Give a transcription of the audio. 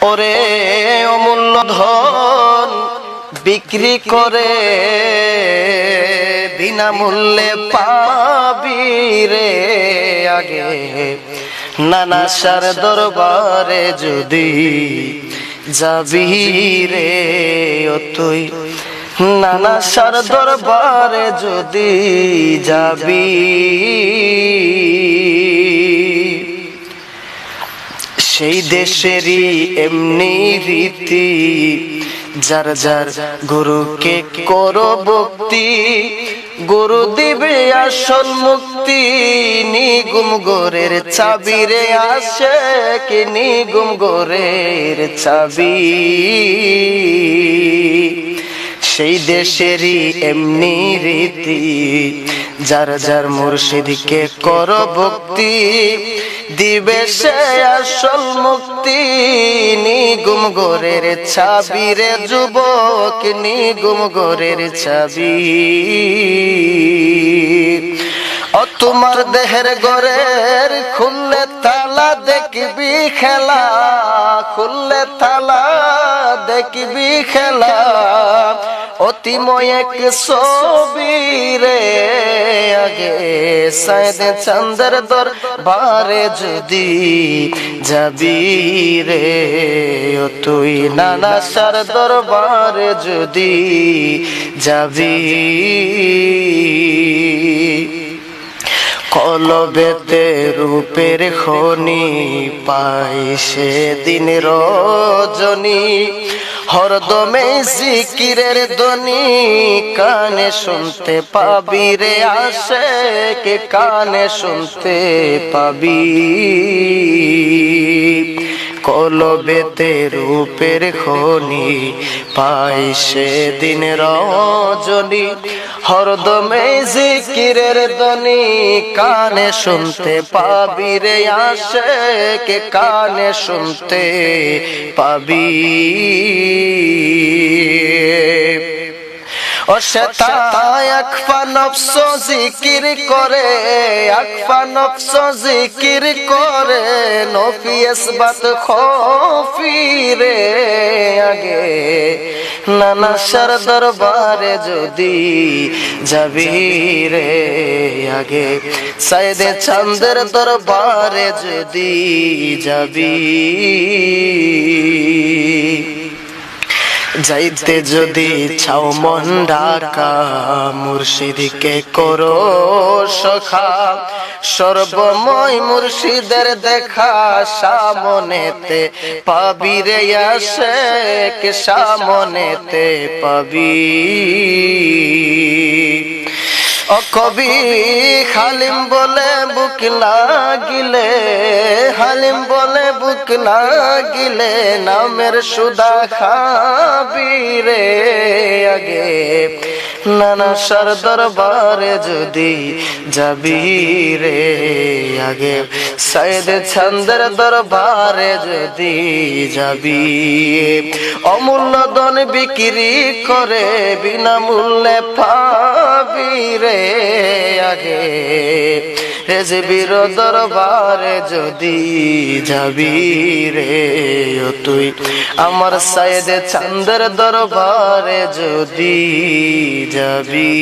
ওরে অমূল্য ধন বিক্রি করে বিনামূল্যে পাবি রে আগে নানা শার দরবারে যদি যাবি রে ও তুই নানা শার দরবারে যদি যাবি সেই দেশেরই এমনি রীতি যার যার গুরুকে করো ভক্তি গুরু দিবে আসল মুক্তি নিগুম গোরের চাবি রে আসে কি নিগুম গোরের চাবি সেই দেশেরই এমনি রীতি যার যার মুর্শিদকে করো ভক্তি দিবে সে আসল মুক্তি নিগুম গোরের চাবি রে যুবক নিগুম গোরের চাবি ও তোমার দেহের গোরের খুললে তালা দেখবি খেলা খুললে তালা দেখবি খেলা অতিময় এক ছবি রে আগে সাইদে চন্দ্র দরবারে যদি যাবি রে ও তুই নানা শার দরবারে যদি যাবি কলবেতে রূপের খনি পাই সেদিন রজনী হরদমে জিকিরের ধ্বনি কানে শুনতে পাবি রে আশিক কানে শুনতে পাবি কলবেতে রূপের খনি পাই সেদিন রজনী হরদমে জিকিরের ধ্বনি কানে শুনতে পাবি রে আশিক কানে শুনতে পাবি ও সেতায় আকফা নফস জিকির করে আকফা নফস জিকির করে নফি ইসবাত খফি রে আগে নানা শার দরবারে যদি যাবি রে আগে সাইদে চন্দ্র দরবারে যদি যাবি যাইতে যদি চাও মন ঢাকা মুর্শিদকে করো সখা সর্বময় মুর্শিদের দেখা সামনেতে পাবি রে আশিক সামনেতে পাবি ও কবি হালিম বলে বুক লাগিলে হালিম বলে বুক লাগিলে নামের সুদা খাবি রে আগে নানা শার দরবারে যদি যাবি রে আগে সাইদে চন্দ্র দরবারে যদি যাবি অমূল্য ধন বিক্রি করে বিনামূল্যে পাবি রে আগে রেজবির দরবারে যদি যাবি রে ও তুই আমার সাইদে চন্দ্র দরবারে যদি যাবি।